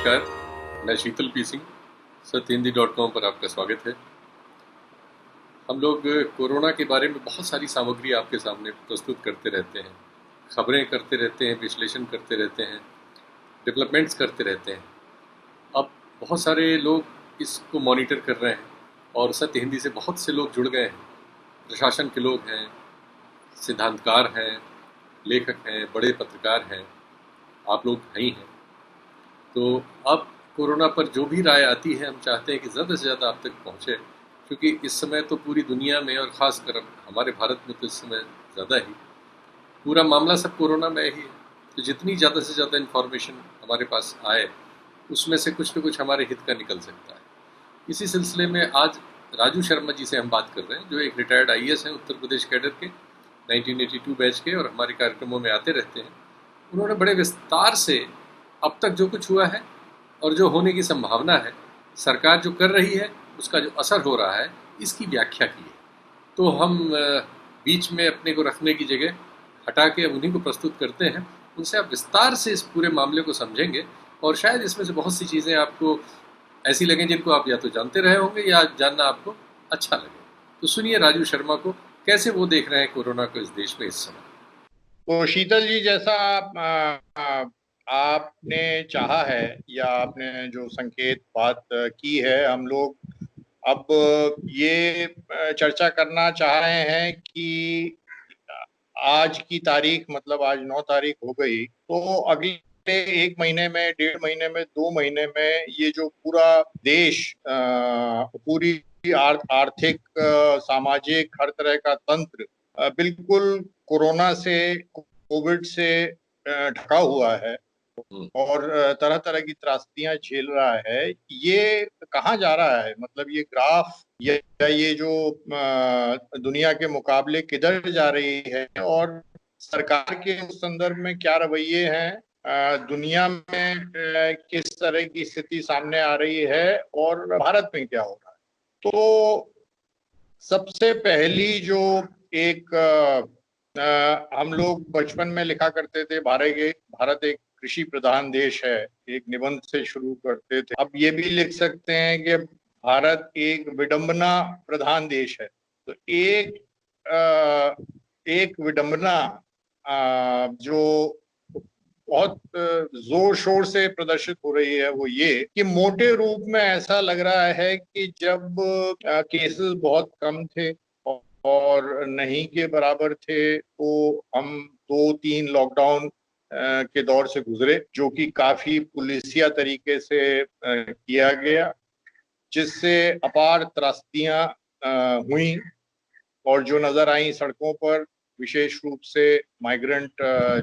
नमस्कार, मैं शीतल पी सिंह, सत्यहिंदी.com पर आपका स्वागत है। हम लोग कोरोना के बारे में बहुत सारी सामग्री आपके सामने प्रस्तुत करते रहते हैं, खबरें करते रहते हैं, विश्लेषण करते रहते हैं, डेवलपमेंट्स करते रहते हैं। अब बहुत सारे लोग इसको मॉनिटर कर रहे हैं और सत्य हिंदी से बहुत से लोग जुड़ गए हैं। प्रशासन के लोग हैं, सिद्धांतकार हैं, लेखक हैं, बड़े पत्रकार हैं, आप लोग हैं ही हैं। तो अब कोरोना पर जो भी राय आती है, हम चाहते हैं कि ज़्यादा से ज़्यादा आप तक पहुँचे, क्योंकि इस समय तो पूरी दुनिया में और ख़ासकर हमारे भारत में तो इस समय ज़्यादा ही पूरा मामला सब कोरोना में ही है। तो जितनी ज़्यादा से ज़्यादा इन्फॉर्मेशन हमारे पास आए, उसमें से कुछ न कुछ हमारे हित का निकल सकता है। इसी सिलसिले में आज राजू शर्मा जी से हम बात कर रहे हैं, जो एक रिटायर्ड IAS हैं उत्तर प्रदेश कैडर के, 1982 बैच के, और हमारे कार्यक्रमों में आते रहते हैं। उन्होंने बड़े विस्तार से अब तक जो कुछ हुआ है और जो होने की संभावना है, सरकार जो कर रही है, उसका जो असर हो रहा है, इसकी व्याख्या की है। तो हम बीच में अपने को रखने की जगह हटा के उन्हीं को प्रस्तुत करते हैं। उनसे आप विस्तार से इस पूरे मामले को समझेंगे और शायद इसमें से बहुत सी चीज़ें आपको ऐसी लगें जिनको आप या तो जानते रहे होंगे या जानना आपको अच्छा लगे। तो सुनिए राजू शर्मा को, कैसे वो देख रहे हैं कोरोना को इस देश में इस समय। तो शीतल जी, जैसा आपने चाहा है या आपने जो संकेत बात की है, हम लोग अब ये चर्चा करना चाह रहे हैं कि आज की तारीख, मतलब आज 9 तारीख हो गई, तो अगले 1 महीने में, 1.5 महीने में, 2 महीने में ये जो पूरा देश, पूरी आर्थिक, सामाजिक, हर तरह का तंत्र बिल्कुल कोरोना से, कोविड से ढका हुआ है और तरह तरह की त्रासदियां झेल रहा है। ये कहाँ जा रहा है? मतलब ये ग्राफ या ये जो दुनिया के मुकाबले किधर जा रही है और सरकार के उस संदर्भ में क्या रवैये हैं, दुनिया में किस तरह की स्थिति सामने आ रही है और भारत में क्या हो रहा है। तो सबसे पहली जो एक हम लोग बचपन में लिखा करते थे, भारत एक कृषि प्रधान देश है, एक निबंध से शुरू करते थे। अब ये भी लिख सकते हैं कि भारत एक विडंबना प्रधान देश है। तो एक विडंबना जो बहुत जोर शोर से प्रदर्शित हो रही है, वो ये कि मोटे रूप में ऐसा लग रहा है कि जब केसेस बहुत कम थे और नहीं के बराबर थे, तो हम 2-3 लॉकडाउन के दौर से गुजरे, जो कि काफी पुलिसिया तरीके से किया गया, जिससे अपार त्रासदियां हुई और जो नजर आई सड़कों पर, विशेष रूप से माइग्रेंट,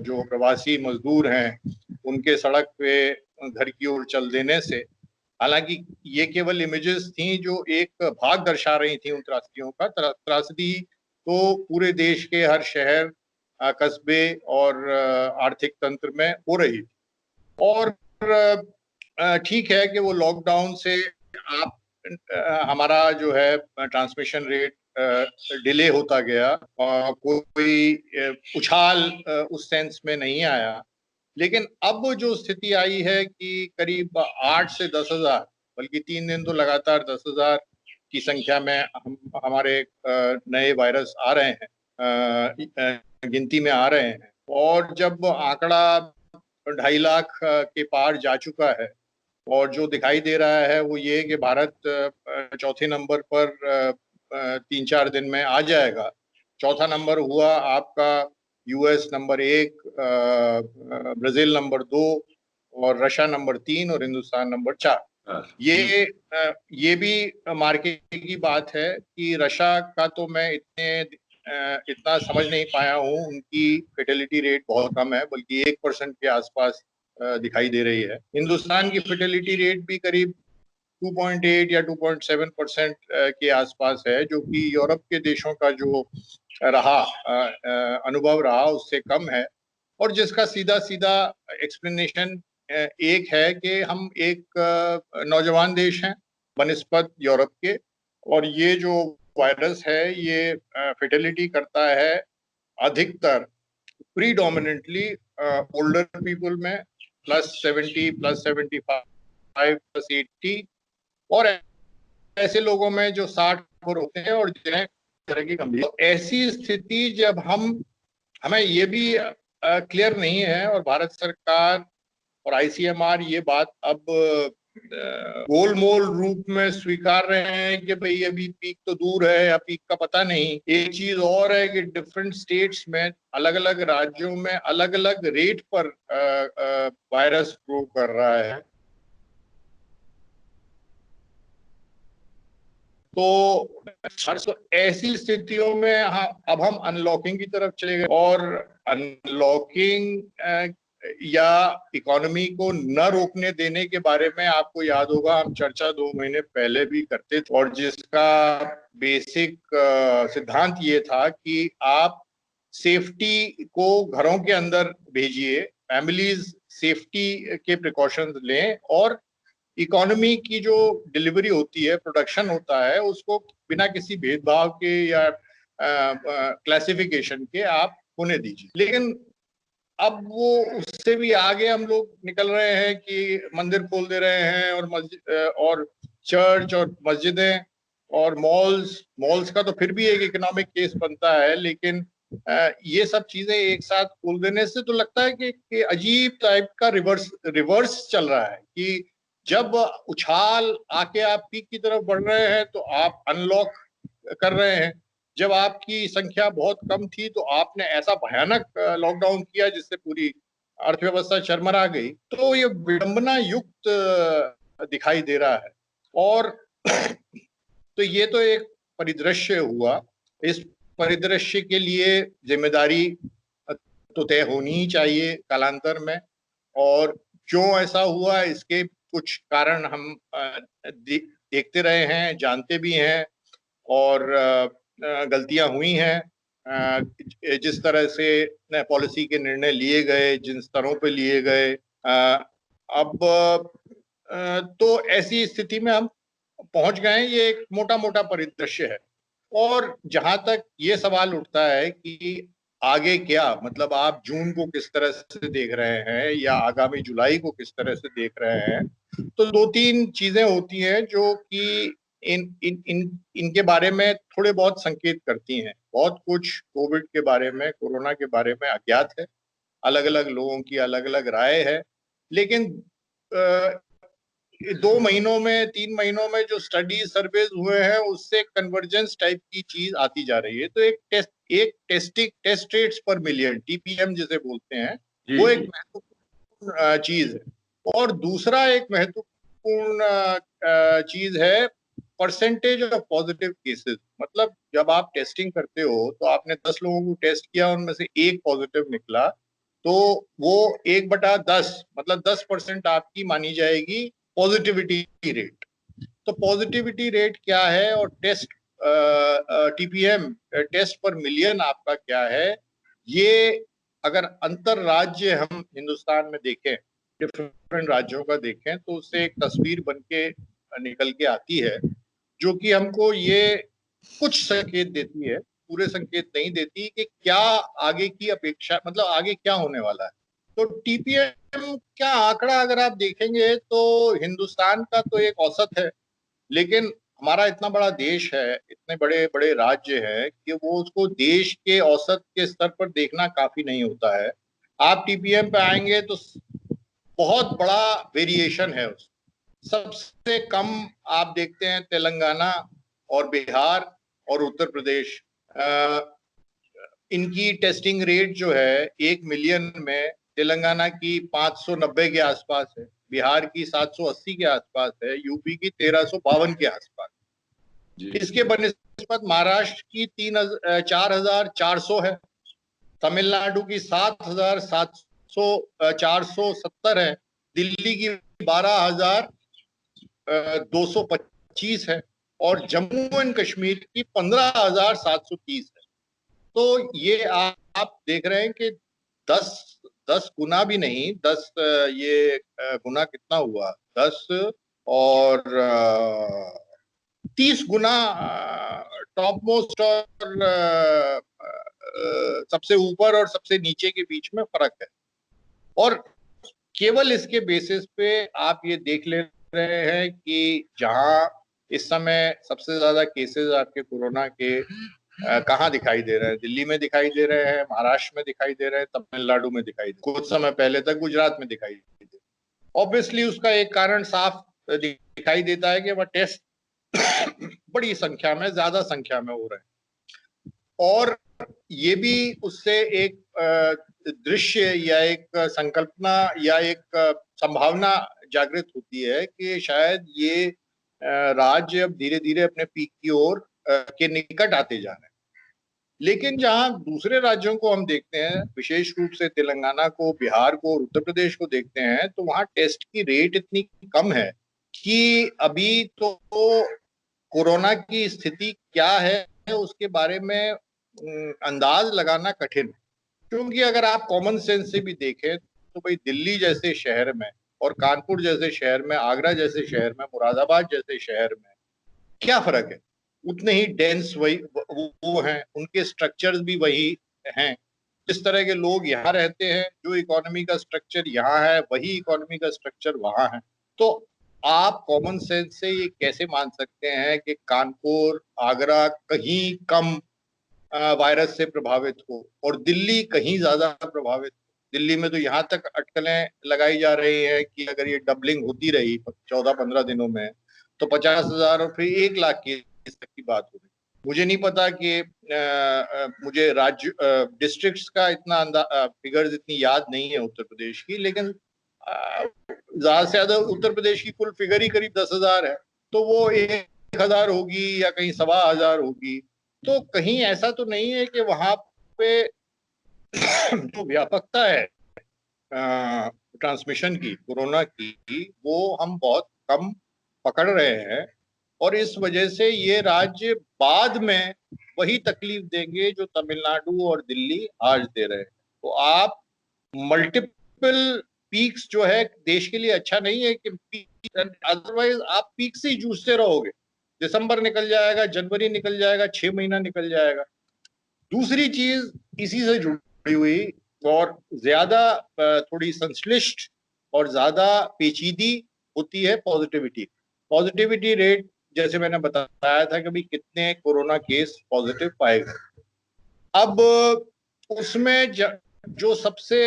जो प्रवासी मजदूर हैं, उनके सड़क पे घर की ओर चल देने से। हालांकि ये केवल इमेजेस थी जो एक भाग दर्शा रही थी उन त्रासदियों का। त्रासदी तो पूरे देश के हर शहर, कस्बे और आर्थिक तंत्र में हो रही थी। और ठीक है कि वो लॉकडाउन से आप हमारा जो है ट्रांसमिशन रेट डिले होता गया, कोई उछाल उस सेंस में नहीं आया। लेकिन अब जो स्थिति आई है कि करीब 8 से 10,000, बल्कि 3 दिन तो लगातार 10,000 की संख्या में हमारे नए वायरस आ रहे हैं, गिनती में आ रहे हैं। और जब आंकड़ा 2.5 लाख के पार जा चुका है और जो दिखाई दे रहा है वो ये कि भारत चौथे नंबर पर 3-4 दिन में आ जाएगा। चौथा नंबर हुआ आपका US नंबर 1, ब्राजील नंबर 2 और रशिया नंबर 3 और हिंदुस्तान नंबर 4। ये भी मार्के की बात है कि रशिया का तो मैं इतना समझ नहीं पाया हूँ। उनकी फेटेलिटी रेट बहुत कम है, बल्कि 1% के आसपास दिखाई दे रही है। हिंदुस्तान की फेटेलिटी रेट भी करीब 2.8 या 2.7% के आसपास है, जो कि यूरोप के देशों का जो अनुभव रहा उससे कम है। और जिसका सीधा सीधा एक्सप्लेनेशन एक है कि हम एक नौजवान देश हैं बनिस्पत यूरोप के, और ये जो वायरस है ये फेटेलिटी करता है अधिकतर प्रीडोमिनेंटली ओल्डर पीपल में, +70 +75 75+80, और ऐसे लोगों में जो 60 ऊपर होते हैं और जिन्हें तरह की गंभीर, तो ऐसी स्थिति जब हमें ये भी क्लियर नहीं है, और भारत सरकार और आईसीएमआर ये बात अब गोलमोल रूप में स्वीकार रहे हैं कि भाई अभी पीक तो दूर है या पीक का पता नहीं। एक चीज और है कि डिफरेंट स्टेट्स में, अलग अलग राज्यों में अलग अलग रेट पर वायरस ग्रो कर रहा है। तो ऐसी स्थितियों में अब हम अनलॉकिंग की तरफ चले गए, और अनलॉकिंग या इकोनॉमी को न रोकने देने के बारे में आपको याद होगा हम चर्चा 2 महीने पहले भी करते थे, और जिसका बेसिक सिद्धांत ये था कि आप सेफ्टी को घरों के अंदर भेजिए, फैमिलीज सेफ्टी के प्रिकॉशंस लें, और इकोनॉमी की जो डिलीवरी होती है, प्रोडक्शन होता है, उसको बिना किसी भेदभाव के या क्लासिफिकेशन के आप होने दीजिए। लेकिन अब वो उससे भी आगे हम लोग निकल रहे हैं कि मंदिर खोल दे रहे हैं, और मस्जिद और चर्च और मस्जिदें और मॉल्स का तो फिर भी एक इकोनॉमिक केस बनता है, लेकिन ये सब चीजें एक साथ खोल देने से तो लगता है कि अजीब टाइप का रिवर्स चल रहा है, कि जब उछाल आके आप पीक की तरफ बढ़ रहे हैं तो आप अनलॉक कर रहे हैं, जब आपकी संख्या बहुत कम थी तो आपने ऐसा भयानक लॉकडाउन किया जिससे पूरी अर्थव्यवस्था चरमरा गई। तो ये विडंबना युक्त दिखाई दे रहा है। और तो ये तो एक परिदृश्य हुआ। इस परिदृश्य के लिए जिम्मेदारी तो तय होनी ही चाहिए कालांतर में, और क्यों ऐसा हुआ इसके कुछ कारण हम देखते रहे हैं, जानते भी हैं, और गलतियां हुई हैं। जिस तरह से पॉलिसी के निर्णय लिए गए, जिन स्तरों पे लिए गए, अब तो ऐसी स्थिति में हम पहुंच गए। ये एक मोटा मोटा परिदृश्य है। और जहां तक ये सवाल उठता है कि आगे क्या, मतलब आप जून को किस तरह से देख रहे हैं या आगामी जुलाई को किस तरह से देख रहे हैं, तो 2-3 चीजें होती हैं जो कि इन इन इन इनके बारे में थोड़े बहुत संकेत करती हैं। बहुत कुछ कोविड के बारे में, कोरोना के बारे में अज्ञात है, अलग अलग लोगों की अलग अलग राय है, लेकिन 2 महीनों में, 3 महीनों में जो स्टडी सर्वेज हुए हैं उससे कन्वर्जेंस टाइप की चीज आती जा रही है। तो एक टेस्ट रेट्स पर मिलियन, टीपीएम जिसे बोलते हैं, वो एक महत्वपूर्ण चीज है। और दूसरा एक महत्वपूर्ण चीज है परसेंटेज ऑफ पॉजिटिव केसेस। मतलब जब आप टेस्टिंग करते हो तो आपने 10 लोगों को टेस्ट किया, उनमें से एक पॉजिटिव निकला, तो वो 1/10 मतलब 10% आपकी मानी जाएगी पॉजिटिविटी रेट। तो पॉजिटिविटी रेट क्या है, और टीपीएम, टेस्ट पर मिलियन आपका क्या है, ये अगर अंतर राज्य हम हिंदुस्तान में देखें, डिफरेंट राज्यों का देखें, तो उससे एक तस्वीर बन के निकल के आती है, जो कि हमको ये कुछ संकेत देती है, पूरे संकेत नहीं देती कि क्या आगे की अपेक्षा, मतलब आगे क्या होने वाला है। तो टीपीएम का आंकड़ा अगर आप देखेंगे तो हिंदुस्तान का तो एक औसत है, लेकिन हमारा इतना बड़ा देश है, इतने बड़े बड़े राज्य हैं, कि वो उसको देश के औसत के स्तर पर देखना काफी नहीं होता है। आप टीपीएम पे आएंगे तो बहुत बड़ा वेरिएशन है उस। सबसे कम आप देखते हैं तेलंगाना और बिहार और उत्तर प्रदेश। इनकी टेस्टिंग रेट जो है 1 मिलियन में तेलंगाना की 590 के आसपास है, बिहार की 780 के आसपास है, यूपी की 1352 के आसपास। इसके बनिस्बत महाराष्ट्र की 4,400 है, तमिलनाडु की 7,470 है, दिल्ली की 12,225 है, और जम्मू एंड कश्मीर की 15,730 है। तो ये आप देख रहे हैं कि 10 गुना भी नहीं, 10 ये गुना कितना हुआ, 10 और 30 गुना टॉप मोस्ट और सबसे ऊपर और सबसे नीचे के बीच में फर्क है। और केवल इसके बेसिस पे आप ये देख लें रहे हैं कि जहां इस समय सबसे ज्यादा केसेस आपके कोरोना के कहाँ दिखाई दे रहे हैं? दिल्ली में दिखाई दे रहे हैं, महाराष्ट्र में दिखाई दे रहे हैं, तमिलनाडु में दिखाई दे, कुछ समय पहले तक गुजरात में दिखाई दे। ऑब्वियसली उसका एक कारण साफ दिखाई देता है कि वह टेस्ट बड़ी संख्या में, ज्यादा संख्या में हो रहे हैं, और ये भी उससे एक दृश्य या एक संकल्पना या एक संभावना जागृत होती है कि शायद ये राज्य अब धीरे धीरे अपने पीक की ओर के निकट आते जा रहे हैं। लेकिन जहां दूसरे राज्यों को हम देखते हैं, विशेष रूप से तेलंगाना को, बिहार को और उत्तर प्रदेश को देखते हैं, तो वहां टेस्ट की रेट इतनी कम है कि अभी तो कोरोना की स्थिति क्या है उसके बारे में अंदाज लगाना कठिन है। क्योंकि अगर आप कॉमन सेंस से भी देखें तो भाई दिल्ली जैसे शहर में और कानपुर जैसे शहर में, आगरा जैसे शहर में, मुरादाबाद जैसे शहर में क्या फर्क है? उतने ही डेंस वही वो हैं, उनके स्ट्रक्चर्स भी वही हैं। जिस तरह के लोग यहाँ रहते हैं, जो इकोनॉमी का स्ट्रक्चर यहाँ है वही इकोनॉमी का स्ट्रक्चर वहां है। तो आप कॉमन सेंस से ये कैसे मान सकते हैं कि कानपुर, आगरा कहीं कम वायरस से प्रभावित हो और दिल्ली कहीं ज्यादा प्रभावित हो? दिल्ली में तो यहाँ तक अटकलें लगाई जा रही है कि अगर ये डबलिंग होती रही 14-15 दिनों में तो 50,000 और फिर 1 लाख केस तक की बात हो रही। मुझे नहीं पता कि मुझे राज्य डिस्ट्रिक्ट्स का इतना फिगर्स इतनी याद नहीं है उत्तर प्रदेश की, लेकिन ज्यादा से ज्यादा उत्तर प्रदेश की कुल फिगर ही करीब 10,000 है, तो वो 1,000 होगी या कहीं 1,1500 होगी। तो कहीं ऐसा तो नहीं है कि वहां पे जो व्यापकता है ट्रांसमिशन की, कोरोना की, वो हम बहुत कम पकड़ रहे हैं, और इस वजह से ये राज्य बाद में वही तकलीफ देंगे जो तमिलनाडु और दिल्ली आज दे रहे हैं। तो आप मल्टीपल पीक्स जो है देश के लिए अच्छा नहीं है कि अदरवाइज आप पीक से ही जूझते रहोगे। दिसंबर निकल जाएगा, जनवरी निकल जाएगा, 6 महीना निकल जाएगा। दूसरी चीज इसी से जुड़ी हुई और ज्यादा थोड़ी संश्लिष्ट और ज्यादा पेचीदी होती है पॉजिटिविटी। पॉजिटिविटी रेट जैसे मैंने बताया था कि भाई कितने कोरोना केस पॉजिटिव पाए गए। अब उसमें जो सबसे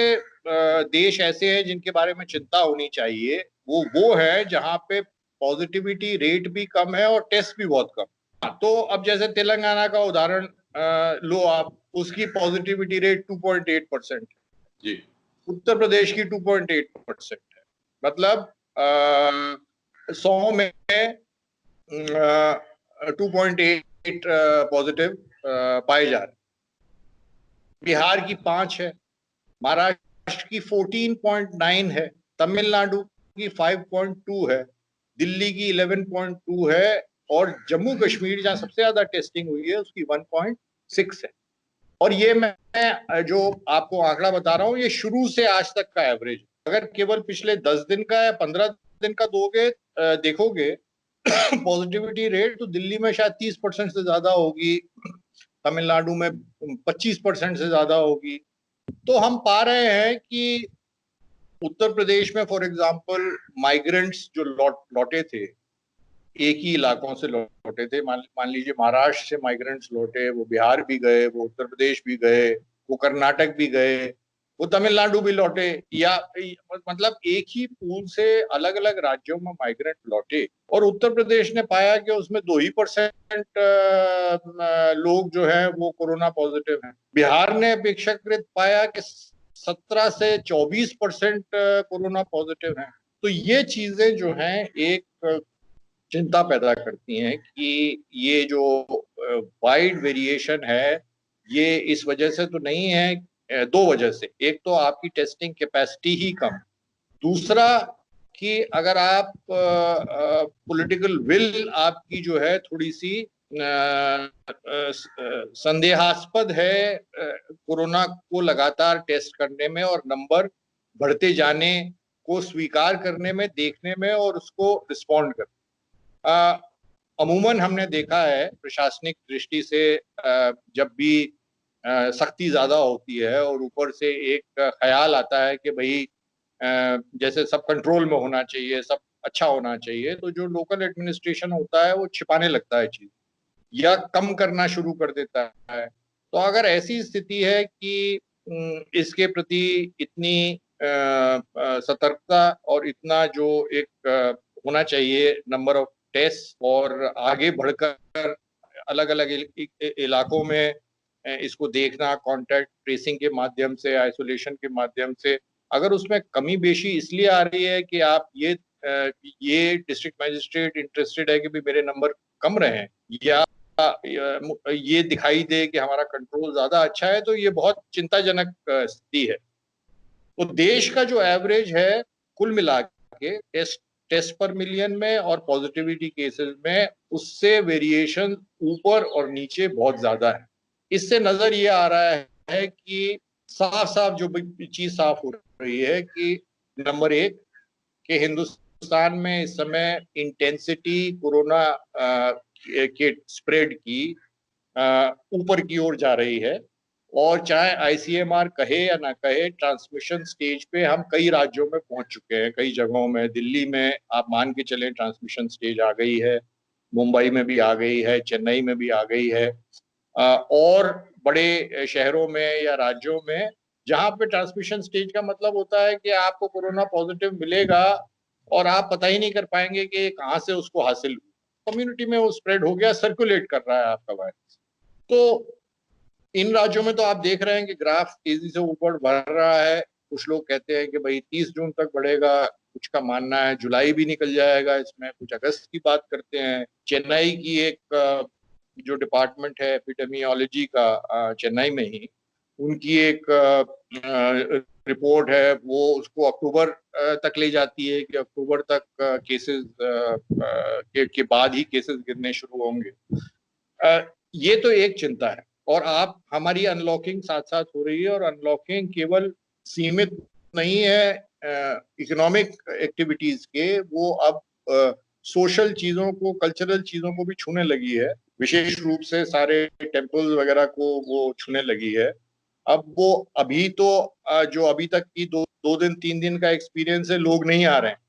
देश ऐसे हैं जिनके बारे में चिंता होनी चाहिए, वो है जहां पे पॉजिटिविटी रेट भी कम है और टेस्ट भी बहुत कम। तो अब जैसे तेलंगाना का उदाहरण लो आप, उसकी पॉजिटिविटी रेट 2.8% जी। उत्तर प्रदेश की 2.8% है। मतलब 100 में 2.8 पॉजिटिव पाए जा रहे। बिहार की 5 है, महाराष्ट्र की 14.9 है, तमिलनाडु की 5.2 है, दिल्ली की 11.2 है, और जम्मू कश्मीर जहां सबसे ज्यादा टेस्टिंग हुई है उसकी 1.6 है। और ये मैं जो आपको आंकड़ा बता रहा हूँ ये शुरू से आज तक का एवरेज। अगर केवल पिछले 10 दिन का या 15 दिन का देखोगे पॉजिटिविटी रेट, तो दिल्ली में शायद 30% से ज्यादा होगी, तमिलनाडु में 25% से ज्यादा होगी। तो हम पा रहे हैं कि उत्तर प्रदेश में फॉर एग्जांपल माइग्रेंट्स जो लौटे थे, एक ही इलाकों से लौटे थे, मान लीजिए महाराष्ट्र से माइग्रेंट्स लौटे, वो बिहार भी गए, वो उत्तर प्रदेश भी गए, वो कर्नाटक भी गए, वो तमिलनाडु भी लौटे, या मतलब एक ही पूल से अलग अलग राज्यों में माइग्रेंट लौटे, और उत्तर प्रदेश ने पाया कि उसमें 2% लोग जो है वो कोरोना पॉजिटिव हैं। बिहार ने अपेक्षाकृत पाया कि 17 से 24% कोरोना पॉजिटिव हैं। तो ये चीजें जो हैं एक चिंता पैदा करती हैं कि ये जो वाइड वेरिएशन है ये इस वजह से तो नहीं है, दो वजह से। एक तो आपकी टेस्टिंग कैपेसिटी ही कम, दूसरा कि अगर आप पॉलिटिकल विल आपकी जो है थोड़ी सी संदेहास्पद है कोरोना को लगातार टेस्ट करने में और नंबर बढ़ते जाने को स्वीकार करने में, देखने में और उसको रिस्पॉन्ड करने। अमूमन हमने देखा है प्रशासनिक दृष्टि से जब भी सख्ती ज्यादा होती है और ऊपर से एक ख्याल आता है कि भाई जैसे सब कंट्रोल में होना चाहिए, सब अच्छा होना चाहिए, तो जो लोकल एडमिनिस्ट्रेशन होता है वो छिपाने लगता है चीज या कम करना शुरू कर देता है। तो अगर ऐसी स्थिति है कि इसके प्रति इतनी सतर्कता और इतना जो एक होना चाहिए नंबर ऑफ टेस्ट, और आगे बढ़कर अलग अलग इलाकों में इसको देखना कॉन्टैक्ट ट्रेसिंग के माध्यम से, आइसोलेशन के माध्यम से, अगर उसमें कमी बेशी इसलिए आ रही है कि आप ये डिस्ट्रिक्ट मजिस्ट्रेट इंटरेस्टेड है कि भी मेरे नंबर कम रहे, या ये दिखाई दे कि हमारा कंट्रोल ज्यादा अच्छा है, तो ये बहुत चिंताजनक स्थिति है। तो देश का जो एवरेज है कुल मिला के टेस्ट पर मिलियन में और पॉजिटिविटी केसेस में, उससे वेरिएशन ऊपर और नीचे बहुत ज्यादा है। इससे नजर ये आ रहा है कि साफ साफ जो चीज साफ हो रही है कि नंबर एक, कि हिंदुस्तान में इस समय इंटेंसिटी कोरोना के स्प्रेड की ऊपर की ओर जा रही है। और चाहे आईसीएमआर कहे या ना कहे, ट्रांसमिशन स्टेज पे हम कई राज्यों में पहुंच चुके हैं, कई जगहों में। दिल्ली में आप मान के चलें ट्रांसमिशन स्टेज आ गई है, मुंबई में भी आ गई है, चेन्नई में भी आ गई है, और बड़े शहरों में या राज्यों में जहां पे ट्रांसमिशन स्टेज का मतलब होता है कि आपको कोरोना पॉजिटिव मिलेगा और आप पता ही नहीं कर पाएंगे कि कहाँ से उसको हासिल हुआ, कम्युनिटी में वो स्प्रेड हो गया, सर्कुलेट कर रहा है आपका वायरस। तो इन राज्यों में तो आप देख रहे हैं कि ग्राफ तेजी से ऊपर बढ़ रहा है। कुछ लोग कहते हैं कि भाई 30 जून तक बढ़ेगा, कुछ का मानना है जुलाई भी निकल जाएगा इसमें, कुछ अगस्त की बात करते हैं। चेन्नई की एक जो डिपार्टमेंट है एपिडेमियोलॉजी का चेन्नई में ही, उनकी एक रिपोर्ट है, वो उसको अक्टूबर तक ले जाती है कि अक्टूबर तक केसेस के बाद ही केसेस गिरने शुरू होंगे। ये तो एक चिंता है। और आप हमारी अनलॉकिंग साथ साथ हो रही है, और अनलॉकिंग केवल सीमित नहीं है इकोनॉमिक एक्टिविटीज के, वो अब सोशल चीजों को, कल्चरल चीजों को भी छूने लगी है, विशेष रूप से सारे टेम्पल्स वगैरह को वो छूने लगी है। अब वो अभी तो जो अभी तक की दो दिन 3 दिन का एक्सपीरियंस है, लोग नहीं आ रहे हैं,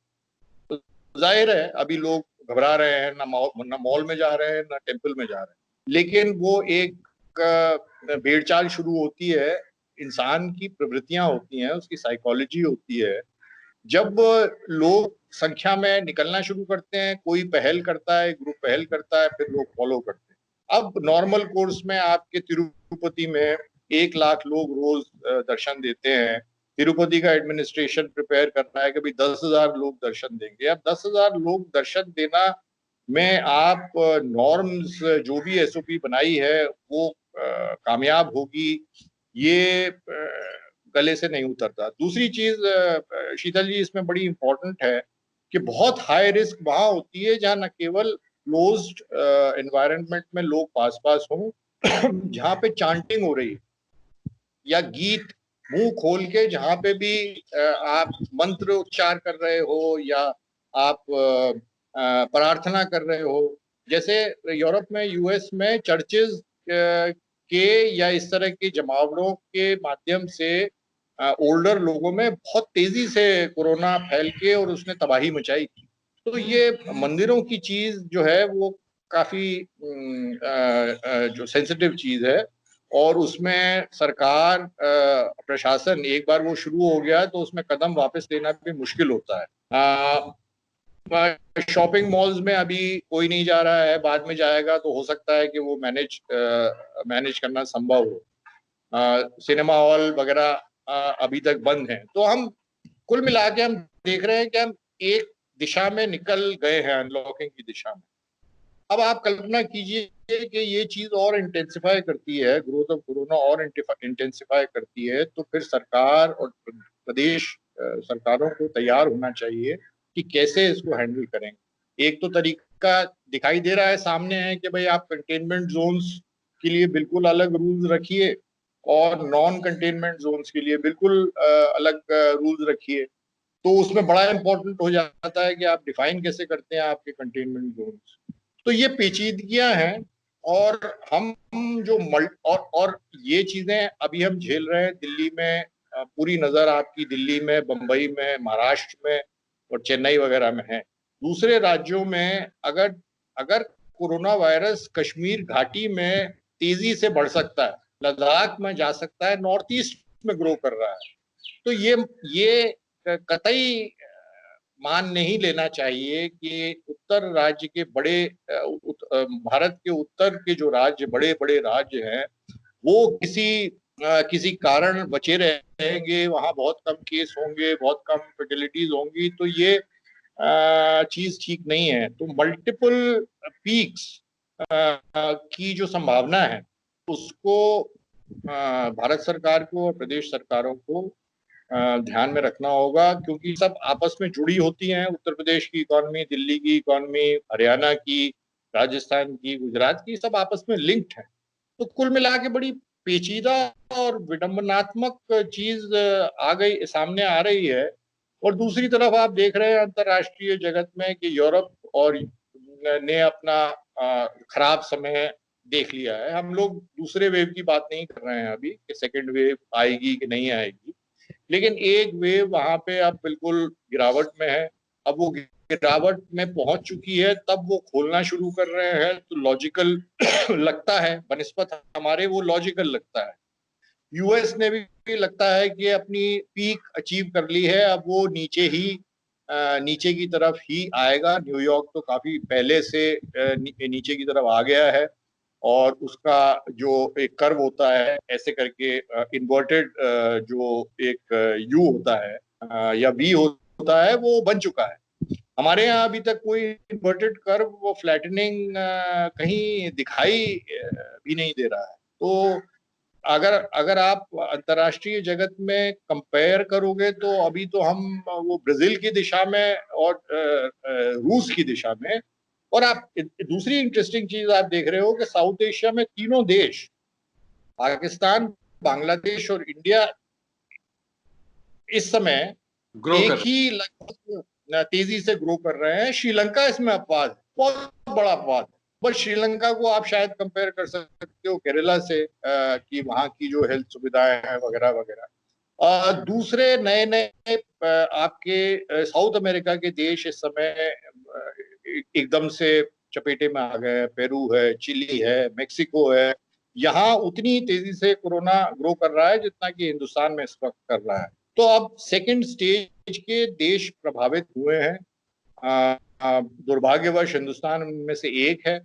तो जाहिर है अभी लोग घबरा रहे हैं, ना मॉल में जा रहे हैं ना टेम्पल में जा रहे हैं। लेकिन वो एक भेड़चाल शुरू होती है, इंसान की प्रवृत्तियां होती हैं, उसकी साइकोलॉजी होती है। जब लोग संख्या में निकलना शुरू करते हैं, कोई पहल करता है, ग्रुप पहल करता है, फिर लोग फॉलो करते हैं। अब नॉर्मल कोर्स में आपके तिरुपति में 1 लाख लोग रोज दर्शन देते हैं। तिरुपति का एडमिनिस्ट्रेशन प्रिपेयर कर रहा है कि भाई 10,000 लोग दर्शन देंगे। अब 10,000 लोग दर्शन देना में आप नॉर्म्स जो भी एसओपी बनाई है वो कामयाब होगी, ये गले से नहीं उतरता। दूसरी चीज शीतल जी इसमें बड़ी इंपॉर्टेंट है कि बहुत हाई रिस्क वहां होती है जहां न केवल क्लोज्ड एनवायरनमेंट में लोग पास पास हों, जहां पे चांटिंग हो रही है या गीत मुंह खोल के जहां पे भी आप मंत्र उच्चार कर रहे हो या आप प्रार्थना कर रहे हो। जैसे यूरोप में, यूएस में चर्चेज के या इस तरह के जमावड़ों के माध्यम से ओल्डर लोगों में बहुत तेजी से कोरोना फैल के और उसने तबाही मचाई थी। तो ये मंदिरों की चीज जो है वो काफी जो सेंसिटिव चीज है, और उसमें सरकार प्रशासन एक बार वो शुरू हो गया तो उसमें कदम वापस लेना भी मुश्किल होता है। शॉपिंग मॉल्स में अभी कोई नहीं जा रहा है, बाद में जाएगा तो हो सकता है कि वो मैनेज करना संभव हो। सिनेमा हॉल वगैरह अभी तक बंद हैं। तो हम कुल मिला के हम देख रहे हैं कि हम एक दिशा में निकल गए हैं, अनलॉकिंग की दिशा में। अब आप कल्पना कीजिए कि ये चीज और इंटेंसिफाई करती है, ग्रोथ ऑफ कोरोना और इंटेंसिफाई करती है, तो फिर सरकार और प्रदेश सरकारों को तैयार होना चाहिए कि कैसे इसको हैंडल करेंगे। एक तो तरीका दिखाई दे रहा है, सामने है कि भाई आप कंटेनमेंट जोन्स के लिए बिल्कुल अलग रूल्स रखिए और नॉन कंटेनमेंट जोन्स के लिए बिल्कुल अलग रूल्स रखिए। तो उसमें बड़ा इंपॉर्टेंट हो जाता है कि आप डिफाइन कैसे करते हैं आपके कंटेनमेंट जोन्स। तो ये पेचीदगियां हैं। और हम जो और ये चीजें अभी हम झेल रहे हैं दिल्ली में, पूरी नजर आपकी दिल्ली में, बंबई में, महाराष्ट्र में और चेन्नई वगैरह में है। दूसरे राज्यों में अगर अगर कोरोना वायरस कश्मीर घाटी में तेजी से बढ़ सकता है, लद्दाख में जा सकता है, नॉर्थ ईस्ट में ग्रो कर रहा है, तो ये कतई मान नहीं लेना चाहिए कि उत्तर राज्य के बड़े भारत के उत्तर के जो राज्य बड़े बड़े राज्य हैं वो किसी कारण बचे रहेंगे, वहां बहुत कम केस होंगे, बहुत कम फर्टिलिटीज होंगी, तो ये चीज ठीक नहीं है। तो मल्टीपल पीक्स की जो संभावना है उसको भारत सरकार को और प्रदेश सरकारों को ध्यान में रखना होगा, क्योंकि सब आपस में जुड़ी होती हैं। उत्तर प्रदेश की इकॉनमी, दिल्ली की इकॉनमी, हरियाणा की, राजस्थान की, गुजरात की, सब आपस में लिंक्ड है। तो कुल मिला के बड़ी पेचीदा और विडंबनात्मक चीज सामने आ रही है। और दूसरी तरफ आप देख रहे हैं अंतर्राष्ट्रीय जगत में कि यूरोप और ने अपना खराब समय देख लिया है। हम लोग दूसरे वेव की बात नहीं कर रहे हैं अभी कि सेकेंड वेव आएगी कि नहीं आएगी, लेकिन एक वेव वहां पे अब बिल्कुल गिरावट में है। अब वो गिरावट में पहुंच चुकी है, तब वो खोलना शुरू कर रहे हैं, तो लॉजिकल लगता है, बनिस्बत हमारे वो लॉजिकल लगता है। यूएस ने भी लगता है कि अपनी पीक अचीव कर ली है, अब वो नीचे की तरफ ही आएगा। न्यूयॉर्क तो काफी पहले से नीचे की तरफ आ गया है, और उसका जो एक कर्व होता है ऐसे करके इन्वर्टेड जो एक यू होता है या वी होता है, वो बन चुका है। हमारे यहाँ अभी तक कोई इन्वर्टेड कर्व, वो फ्लैटनिंग कहीं दिखाई भी नहीं दे रहा है। तो अगर अगर आप अंतर्राष्ट्रीय जगत में कंपेयर करोगे तो अभी तो हम वो ब्राजील की दिशा में और रूस की दिशा में। और आप दूसरी इंटरेस्टिंग चीज आप देख रहे हो कि साउथ एशिया में तीनों देश, पाकिस्तान, बांग्लादेश और इंडिया, इस समय ग्रो एक कर ही लगभग तेजी से ग्रो कर रहे हैं। श्रीलंका इसमें अपवाद है, बहुत बड़ा अपवाद है। बस श्रीलंका को आप शायद कंपेयर कर सकते हो केरला से, कि वहां की जो हेल्थ सुविधाएं हैं वगैरह वगैरह। दूसरे नए नए आपके साउथ अमेरिका के देश इस समय एकदम से चपेटे में आ गए। पेरू है, चिली है, मेक्सिको है। यहाँ उतनी तेजी से कोरोना ग्रो कर रहा है जितना कि हिंदुस्तान में इस वक्त कर रहा है। तो अब सेकंड स्टेज के देश प्रभावित हुए हैं। दुर्भाग्यवश हिंदुस्तान में से एक है,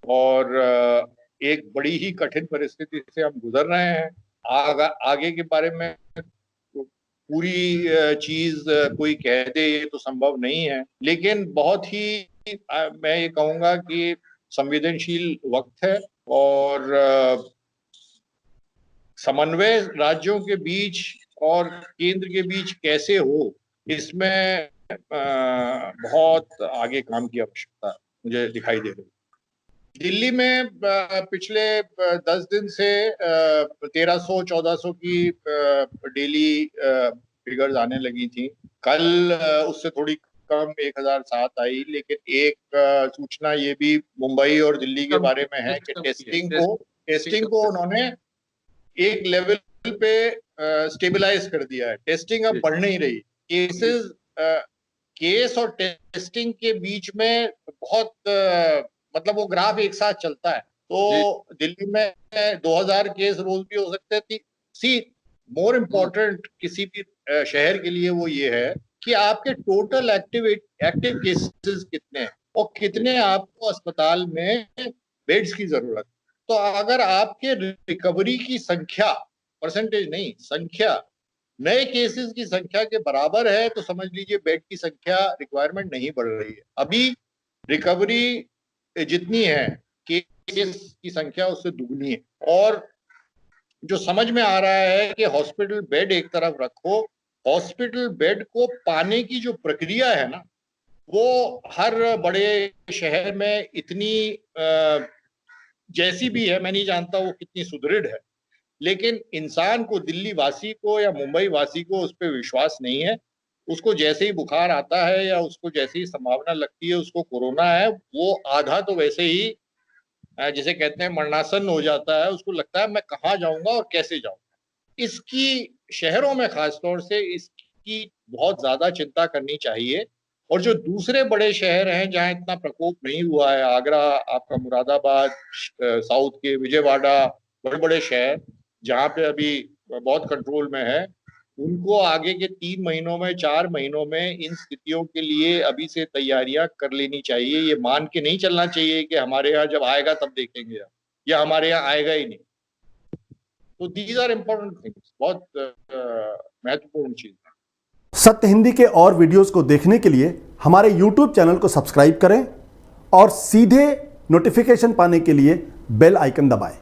और एक बड़ी ही कठिन परिस्थिति से हम गुजर रहे हैं। आगे के बारे में पूरी चीज कोई कह दे ये तो संभव नहीं है, लेकिन बहुत ही मैं ये कहूंगा कि संवेदनशील वक्त है। और समन्वय राज्यों के बीच और केंद्र के बीच कैसे हो, इसमें बहुत आगे काम की आवश्यकता मुझे दिखाई दे रही है। दिल्ली में पिछले 10 दिन से 1300-1400 की डेली फिगर्स आने लगी थी। कल उससे थोड़ी कम 1007 आई, लेकिन एक सूचना ये भी मुंबई और दिल्ली के बारे में है कि टेस्टिंग को उन्होंने एक लेवल पे स्टेबलाइज कर दिया है। टेस्टिंग अब बढ़ नहीं रही। केस और टेस्टिंग के बीच में बहुत मतलब वो ग्राफ एक साथ चलता है। तो दिल्ली में 2000 केस रोज भी हो सकते थे। मोर इम्पोर्टेंट किसी भी शहर के लिए वो ये है कि आपके टोटल एक्टिव केसेस कितने हैं और कितने आपको अस्पताल में बेड्स की जरूरत। तो अगर आपके रिकवरी की संख्या, परसेंटेज नहीं, संख्या नए केसेस की संख्या के बराबर है, तो समझ लीजिए बेड की संख्या, रिक्वायरमेंट नहीं बढ़ रही है। अभी रिकवरी जितनी है, केसेस की संख्या उससे दुगनी है। और जो समझ में आ रहा है कि हॉस्पिटल बेड एक तरफ रखो, हॉस्पिटल बेड को पाने की जो प्रक्रिया है ना, वो हर बड़े शहर में इतनी जैसी भी है, मैं नहीं जानता वो कितनी सुदृढ़ है, लेकिन इंसान को, दिल्ली वासी को या मुंबई वासी को उस पर विश्वास नहीं है। उसको जैसे ही बुखार आता है या उसको जैसे ही संभावना लगती है उसको कोरोना है, वो आधा तो वैसे ही जिसे कहते हैं मरणासन हो जाता है। उसको लगता है मैं कहाँ जाऊंगा और कैसे जाऊंगा। इसकी शहरों में खासतौर से इसकी बहुत ज्यादा चिंता करनी चाहिए। और जो दूसरे बड़े शहर हैं जहां इतना प्रकोप नहीं हुआ है, आगरा, आपका मुरादाबाद, साउथ के विजयवाड़ा, बड़े बड़े शहर जहां पे अभी बहुत कंट्रोल में है, उनको आगे के 3 महीनों में, 4 महीनों में इन स्थितियों के लिए अभी से तैयारियां कर लेनी चाहिए। ये मान के नहीं चलना चाहिए कि हमारे यहाँ जब आएगा तब देखेंगे, या हमारे यहाँ आएगा ही नहीं। तो दीज आर इम्पोर्टेंट थिंग्स, बहुत महत्वपूर्ण चीज है। सत्य हिंदी के और वीडियोस को देखने के लिए हमारे YouTube चैनल को सब्सक्राइब करें और सीधे नोटिफिकेशन पाने के लिए बेल आइकन दबाएं।